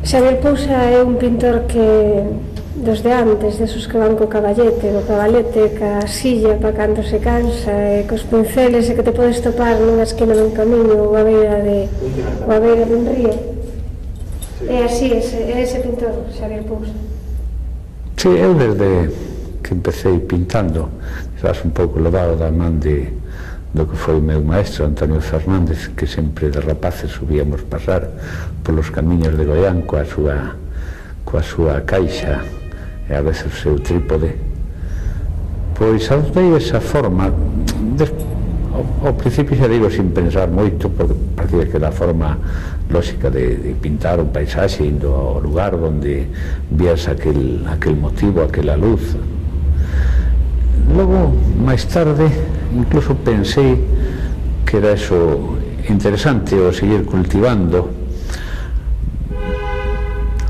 Xavier Pousa é un pintor que dos de antes, desos que van co cabalete, ca silla pa cando se cansa, e cos pinceles, e que te podes topar nunha esquina dun camiño ou a beira dun río. É así, é ese pintor, Xavier Pousa. Sí, eu desde que empecé pintando, quizás un pouco levado da man do que foi o meu maestro Antonio Fernández, que sempre de rapaces subíamos pasar polos camiños de Goián coa súa caixa e a veces o seu trípode, pois adoptei esa forma ao principio, xa digo, sin pensar moito, porque parecía que era a forma lógica de pintar un paisaxe indo ao lugar onde vías aquel motivo, aquela luz. Logo, máis tarde, incluso pensei que era eso interesante o seguir cultivando.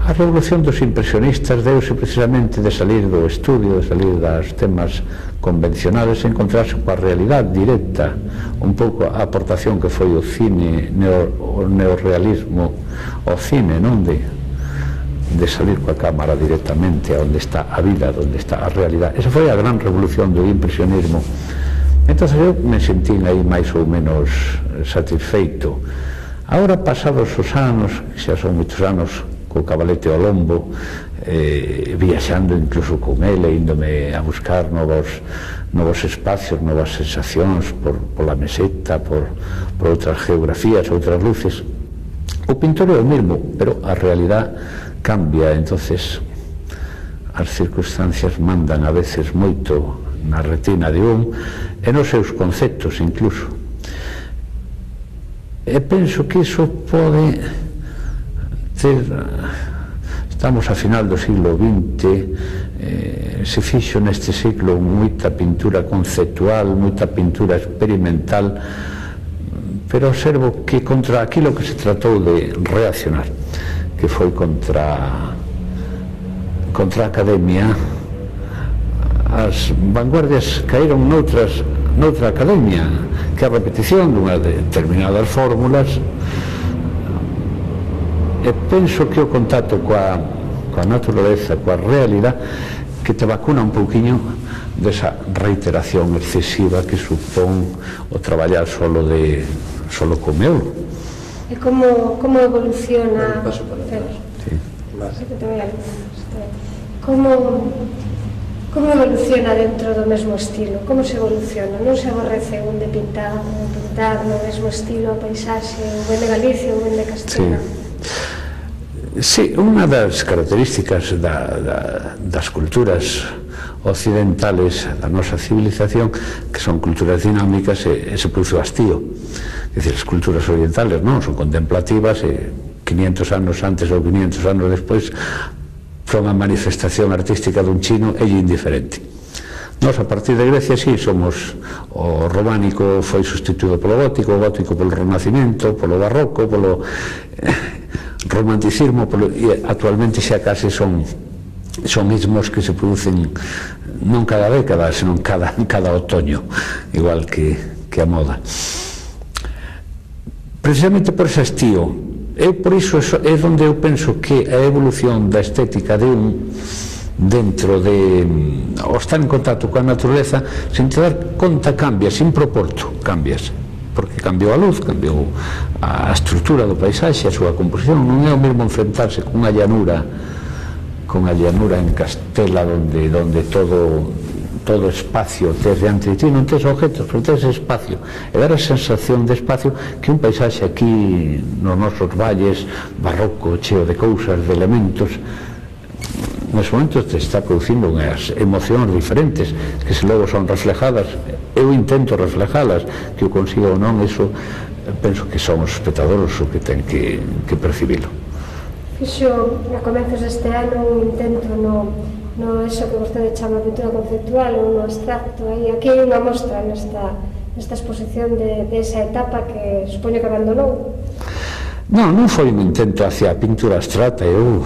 A revolución dos impresionistas deuse precisamente de salir do estudio, de salir das temas convencionales, e encontrarse coa realidade directa, un pouco a aportación que foi o cine, o neorrealismo ao cine, non? De salir coa cámara directamente a onde está a vida, onde está a realidade. Esa foi a gran revolución do impresionismo. Entón eu me sentín aí máis ou menos satisfeito. Agora, pasados os anos, xa son moitos anos co cabalete ao lombo, viaxando incluso con ele, índome a buscar novos espacios, novas sensacións pola meseta, por outras geografías, outras luces. O pintor é o mesmo, pero a realidade cambia, entonces as circunstancias mandan a veces moito na retina de un e nos seus conceptos incluso. E penso que iso pode ter... Estamos a final do siglo XX, se fixo neste siglo moita pintura conceptual, moita pintura experimental, pero observo que contra aquilo que se tratou de reaccionar, que foi contra a academia, as vanguardias caíron noutra academia, que a repetición dunhas determinadas fórmulas, e penso que o contacto coa naturaleza, coa realidade, que te vacuna un pouquiño desa reiteración excesiva que supón o traballar solo co meu. E como evoluciona... Sí. Como evoluciona dentro do mesmo estilo? Como se evoluciona? Non se aborrece un de pintar no mesmo estilo a paisaxe, ou ben de Galicia ou ben de Castela? Sí, unha das características das culturas occidentales da nosa civilización, que son culturas dinámicas, e se produce o hastío. É dicir, as culturas orientales non son contemplativas, e 500 anos antes ou 500 anos despois son a manifestación artística dun chino e indiferente. Nós, a partir de Grecia, sí, somos... O románico foi sustituído polo gótico, o gótico polo renacimento, polo barroco, polo romanticismo, e actualmente xa case son ismos que se producen non cada década, senón cada otoño, igual que a moda. Precisamente por ese hastío, e por iso é onde eu penso que a evolución da estética de un dentro de... ao estar en contacto coa naturaleza, sin te dar conta, cambias, sin proporto, cambias, porque cambiou a luz, cambiou a estrutura do paisaxe, a súa composición. Non é o mesmo enfrentarse con a llanura en Castela, donde todo espacio tes diante de ti, non tes objetos, pero tes espacio, e dar a sensación de espacio que un paisaxe aquí nos nosos valles barroco, cheo de cousas, de elementos, nos momentos te está producindo unhas emocións diferentes que se logo son reflejadas. Eu intento reflejalas, que o consiga ou non, iso penso que son os espectadores o que ten que percibilo. Fixo a comezos deste ano un intento no eso que vostede chama pintura conceptual ou no abstracto. Aquí hai unha mostra nesta exposición de esa etapa que supoño que abandonou. Non foi un intento hacia a pintura abstracta. Eu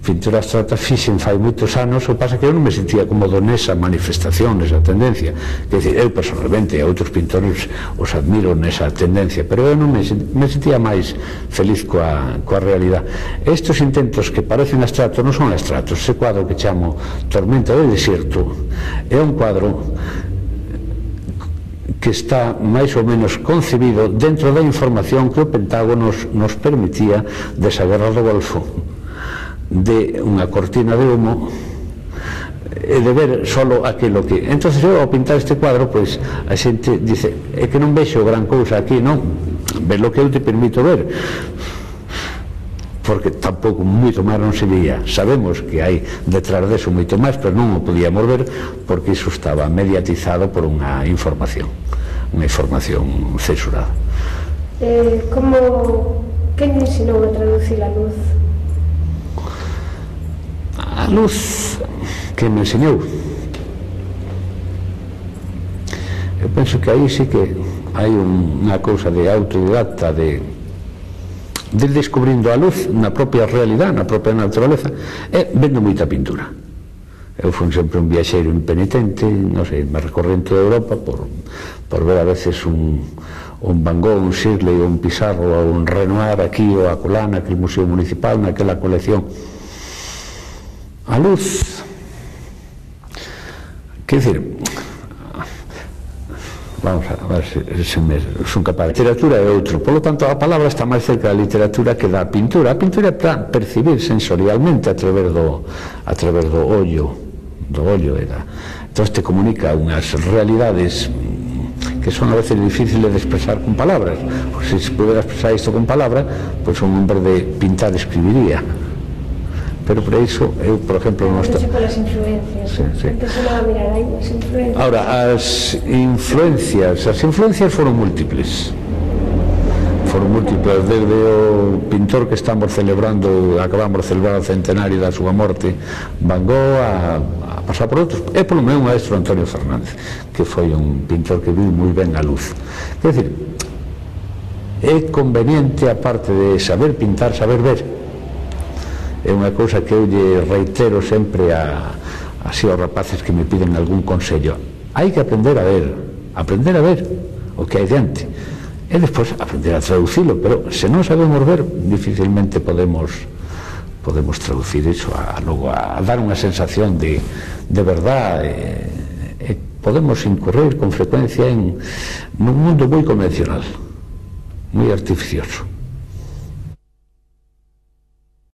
pintura abstracta fixen fai moitos anos, o pasa que eu non me sentía cómodo nesa manifestación, nesa tendencia. Quer dizer, eu personalmente a outros pintores os admiro nesa tendencia, pero eu non me sentía máis feliz coa realidade. Estes intentos que parecen abstractos non son abstractos. Ese cuadro que chamo Tormenta del Desierto é un cuadro que está máis ou menos concebido dentro da información que o Pentágono nos permitía desa guerra do Golfo, de unha cortina de humo e de ver solo aquilo que... Entonces eu ao pintar este cuadro, pois a xente dice, é que non vexo gran cousa aquí, non, ve lo que eu te permito ver, porque tampouco moito máis non se veía. Sabemos que hai detrás deso moito máis, pero non o podíamos ver porque iso estaba mediatizado por unha información censurada. Quen ensinou a traducir a luz? A luz que me enseñou, eu penso que aí sí que hai unha cousa de autodidacta, de descubrindo a luz na propia realidade, na propia naturaleza, e vendo moita pintura. Eu fui sempre un viaxeiro impenitente, non sei, me recorren toda Europa por ver a veces un Van Gogh, un Shirley, un Pissarro, un Renoir aquí ou acolá, naquele museo municipal, naquela colección. A luz, quer dizer, vamos a ver se son capaz. A literatura é outro, polo tanto a palabra está máis cerca da literatura que da pintura. A pintura é para percibir sensorialmente a través do ollo, entón te comunica unhas realidades que son a veces difíciles de expresar con palabras, porque se pudera expresar isto con palabras, pois un hombre de pintar escribiría. Pero por iso, eu, por exemplo, non estou... Polas influencias. Sí. Empezou a mirar aí as influencias. Ahora, as influencias foron múltiples. Desde o pintor que acabamos de celebrar o centenario da súa morte, Van Gogh, a pasar por outros. É polo meu maestro Antonio Fernández, que foi un pintor que viu moi ben a luz. Quer dizer, é conveniente, aparte de saber pintar, saber ver. É unha cousa que eu lle reitero sempre así aos rapaces que me piden algún consello. Hai que aprender a ver o que hai diante, e despois aprender a traducilo, pero se non sabemos ver, dificilmente podemos traducir iso logo a dar unha sensación de verdade, e podemos incurrir con frecuencia nun mundo moi convencional, moi artificioso.